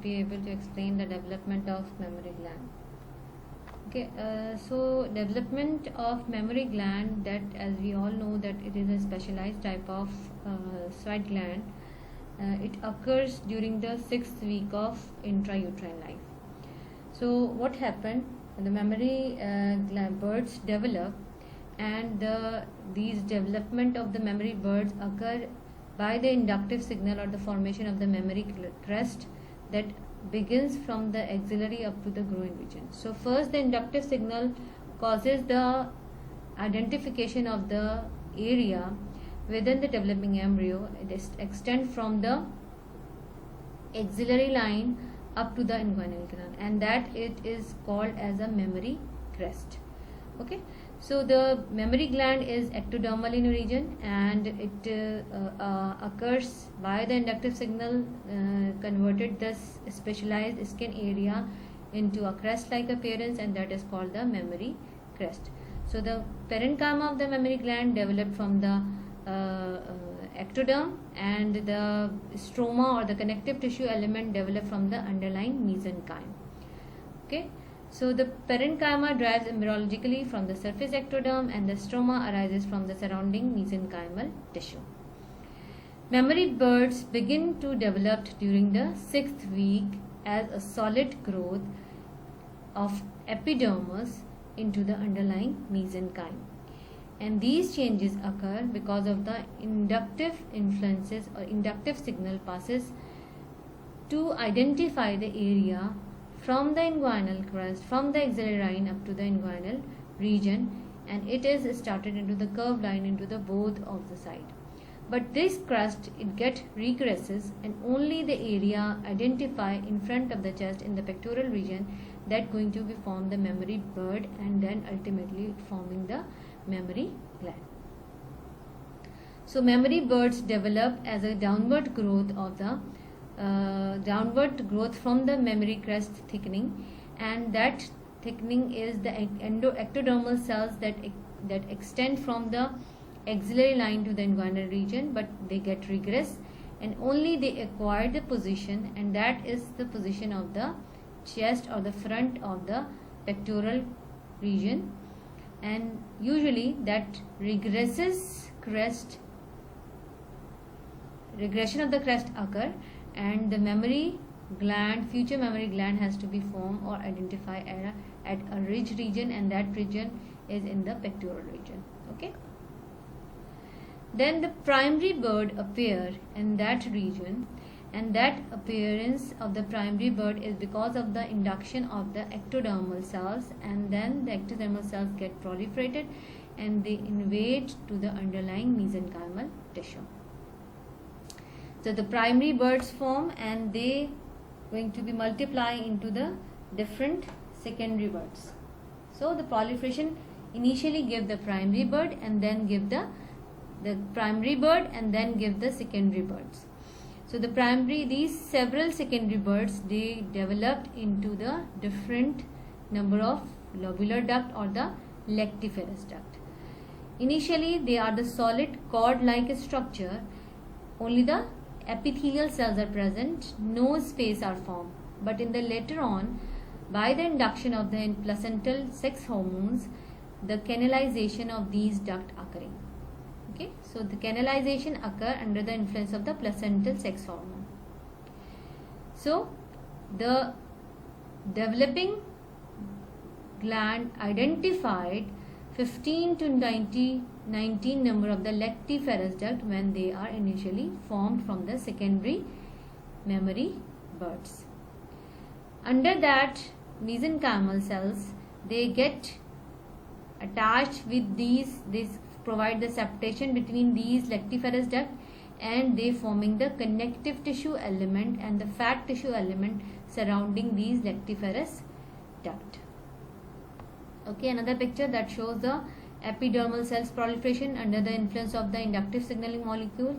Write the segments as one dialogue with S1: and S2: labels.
S1: be able to explain the development of mammary gland. Okay, so development of mammary gland, that as we all know that it is a specialized type of sweat gland. It occurs during the 6th week of intrauterine life. So what happened? The mammary birds develop, and these development of the mammary birds occur by the inductive signal or the formation of the mammary crest that begins from the axillary up to the groin region. So first the inductive signal causes the identification of the area within the developing embryo. It extends from the axillary line up to the inguinal canal, and that it is called as a mammary crest. Okay, so the mammary gland is ectodermal in origin, and it occurs by the inductive signal converted this specialized skin area into a crest-like appearance, and that is called the mammary crest. So the parenchyma of the mammary gland developed from the ectoderm, and the stroma or the connective tissue element developed from the underlying mesenchyme. Okay, so the parenchyma derives embryologically from the surface ectoderm, and the stroma arises from the surrounding mesenchymal tissue. Mammary birds begin to develop during the 6th week as a solid growth of epidermis into the underlying mesenchyme. And these changes occur because of the inductive influences or inductive signal passes to identify the area from the inguinal crest, from the axillary line up to the inguinal region, and it is started into the curved line into the both of the side. But this crest, it regresses, and only the area identified in front of the chest in the pectoral region that going to be form the mammary bird, and then ultimately forming the mammary gland. So mammary birds develop as a downward growth of the from the mammary crest thickening, and that thickening is the ectodermal cells that extend from the axillary line to the inguinal region, but they get regress, and only they acquire the position, and that is the position of the chest or the front of the pectoral region. And usually that regression of the crest occur, and the mammary gland, future mammary gland, has to be formed or identified at a ridge region, and that region is in the pectoral region. Okay, then the primary bird appear in that region, and that appearance of the primary bird is because of the induction of the ectodermal cells, and then the ectodermal cells get proliferated and they invade to the underlying mesenchymal tissue. So the primary birds form, and they going to be multiply into the different secondary birds. So the proliferation initially give the primary bird, and then give the primary bird, and then give the secondary birds. So these several secondary birds, they developed into the different number of lobular duct or the lactiferous duct. Initially they are the solid cord-like structure, only the epithelial cells are present, no space are formed. But in the later on, by the induction of the placental sex hormones, the canalization of these duct occurring. Okay, so the canalization occur under the influence of the placental sex hormone. So the developing gland identified 15 to 19 number of the lactiferous duct when they are initially formed from the secondary mammary birds. Under that mesenchymal cells, they get attached with these provide the septation between these lactiferous duct, and they forming the connective tissue element and the fat tissue element surrounding these lactiferous duct. Okay, another picture that shows the epidermal cells proliferation under the influence of the inductive signaling molecule.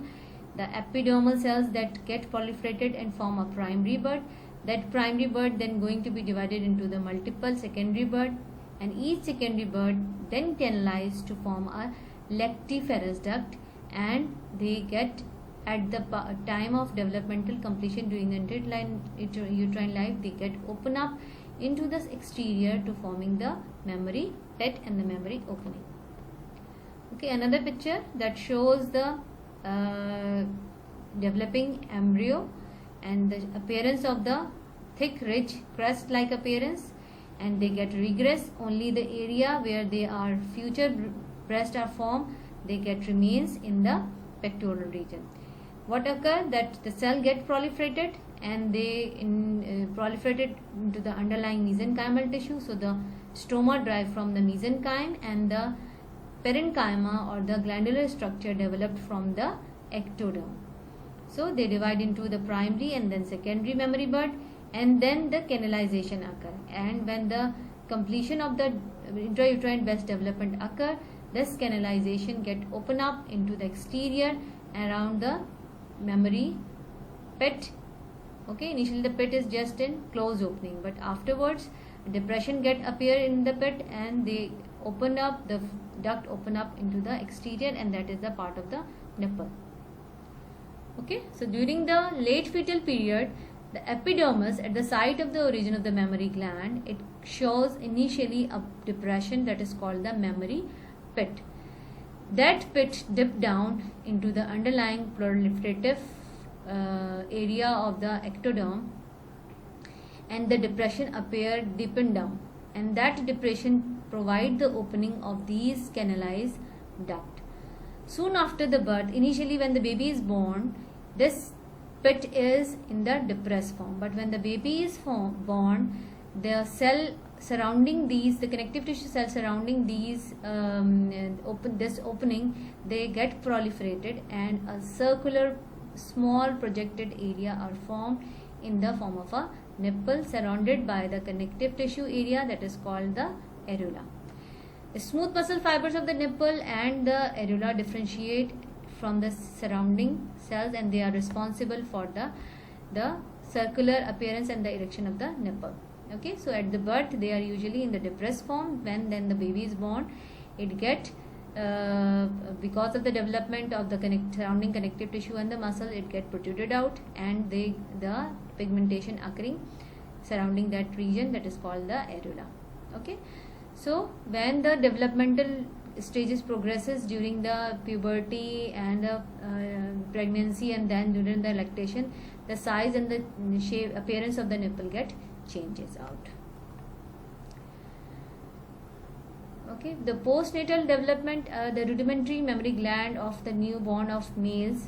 S1: The epidermal cells that get proliferated and form a primary bird. That primary bird then going to be divided into the multiple secondary bird, and each secondary bird then canalized to form a lactiferous duct, and they get at the time of developmental completion during the uterine life, they get open up into the exterior to forming the mammary pet and the mammary opening. Okay, another picture that shows the developing embryo and the appearance of the thick, rich, crust-like appearance, and they get regress. Only the area where they are future breast are formed, they get remains in the pectoral region. What occurs that the cell get proliferated and they proliferated into the underlying mesenchymal tissue. So the stroma derived from the mesenchyme and the parenchyma or the glandular structure developed from the ectoderm. So they divide into the primary and then secondary mammary bud, and then the canalization occur. And when the completion of the intrauterine breast development occur, this canalization get open up into the exterior around the mammary pit. Okay, initially the pit is just in closed opening, but afterwards depression get appear in the pit and they open up, the duct open up into the exterior, and that is the part of the nipple. Okay, so during the late fetal period, the epidermis at the site of the origin of the mammary gland, it shows initially a depression that is called the mammary pit. That pit dip down into the underlying proliferative area of the ectoderm, and the depression appear deepen down, and that depression provide the opening of these canalized duct. Soon after the birth, initially when the baby is born, this pit is in the depressed form, but when the baby is born, the cell surrounding these, the connective tissue cell surrounding these this opening, they get proliferated and a circular small projected area are formed in the form of a nipple surrounded by the connective tissue area that is called the areola. The smooth muscle fibers of the nipple and the areola differentiate from the surrounding cells, and they are responsible for the circular appearance and the erection of the nipple. Okay, so at the birth they are usually in the depressed form. When then the baby is born, it get because of the development of the surrounding connective tissue and the muscle, it get protruded out, and the pigmentation occurring surrounding that region that is called the areola. Okay, so when the developmental stages progresses during the puberty and the pregnancy and then during the lactation, the size and the shape appearance of the nipple get changes out. Okay, the postnatal development, the rudimentary mammary gland of the newborn of males,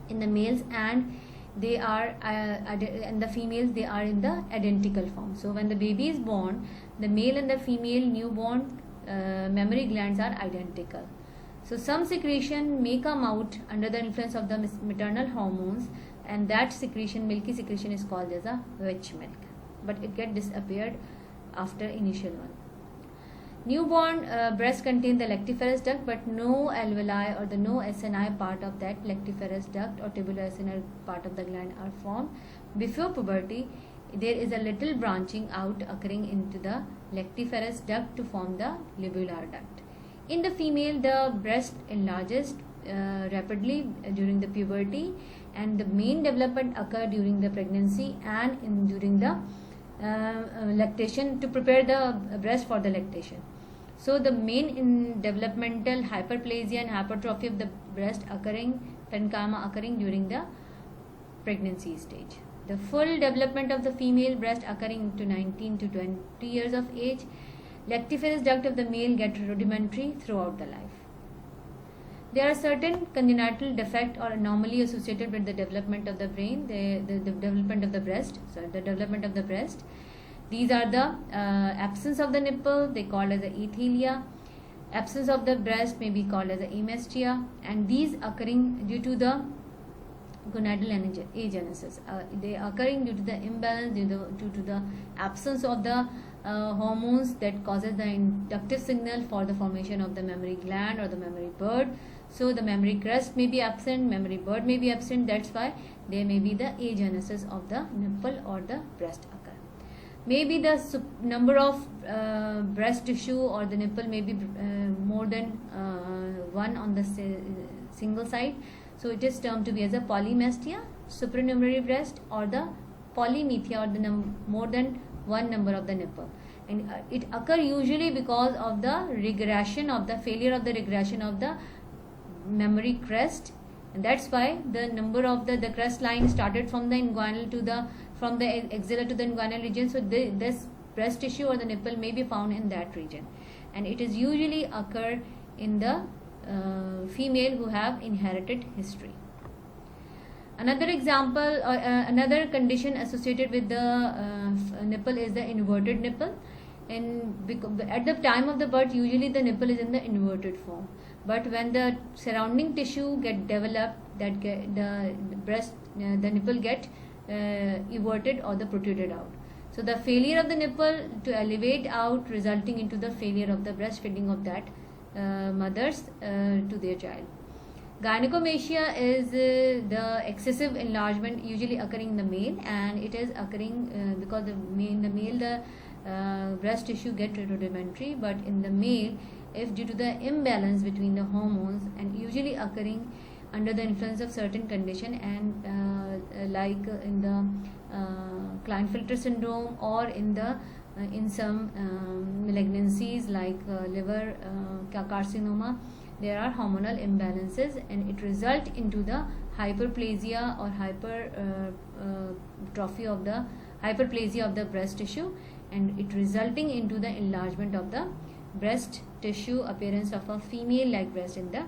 S1: in the males, and they are and the females, they are in the identical form. So when the baby is born, the male and the female newborn mammary glands are identical. So some secretion may come out under the influence of the maternal hormones, and that secretion, milky secretion, is called as a witch milk, but it get disappeared after initial one. Newborn breast contain the lactiferous duct, but no alveoli or the no SNI part of that lactiferous duct or tubular SNI part of the gland are formed. Before puberty, there is a little branching out occurring into the lactiferous duct to form the lobular duct. In the female, the breast enlarges rapidly during the puberty, and the main development occur during the pregnancy and during the lactation to prepare the breast for the lactation. So the main developmental hyperplasia and hypertrophy of the breast occurring, parenchyma occurring during the pregnancy stage. The full development of the female breast occurring to 19 to 20 years of age. Lactiferous duct of the male get rudimentary throughout the life. There are certain congenital defect or anomaly associated with the development of the brain, the development of the breast. So the development of the breast. These are the absence of the nipple, they called as the athelia. Absence of the breast may be called as the amastia, and these occurring due to the gonadal agenesis. They are occurring due to the imbalance, due to the absence of the hormones that causes the inductive signal for the formation of the mammary gland or the mammary bud. So the mammary crest may be absent, mammary bud may be absent. That's why there may be the agenesis of the nipple or the breast occur. Maybe the number of breast tissue or the nipple may be more than one on the single side. So it is termed to be as a polymestia, supranumerary breast, or the polymethia, or the more than one number of the nipple. And it occur usually because of the regression of the failure of the regression of the mammary crest, and that's why the number of the crest line started from the inguinal to the from the axilla to the inguinal region. So this breast tissue or the nipple may be found in that region, and it is usually occur in the female who have inherited history. Another example, another condition associated with the nipple is the inverted nipple. And at the time of the birth, usually the nipple is in the inverted form. But when the surrounding tissue get developed, the breast, the nipple get everted or the protruded out. So the failure of the nipple to elevate out, resulting into the failure of the breastfeeding of that mothers to their child. Gynecomastia is the excessive enlargement usually occurring in the male, and it is occurring because in the male the breast tissue get rudimentary, but in the male, if due to the imbalance between the hormones, and usually occurring under the influence of certain condition, and like in the Klinefelter syndrome, or in some malignancies like liver carcinoma, there are hormonal imbalances, and it result into the hyperplasia or hyperplasia of the breast tissue, and it resulting into the enlargement of the breast tissue, appearance of a female like breast in the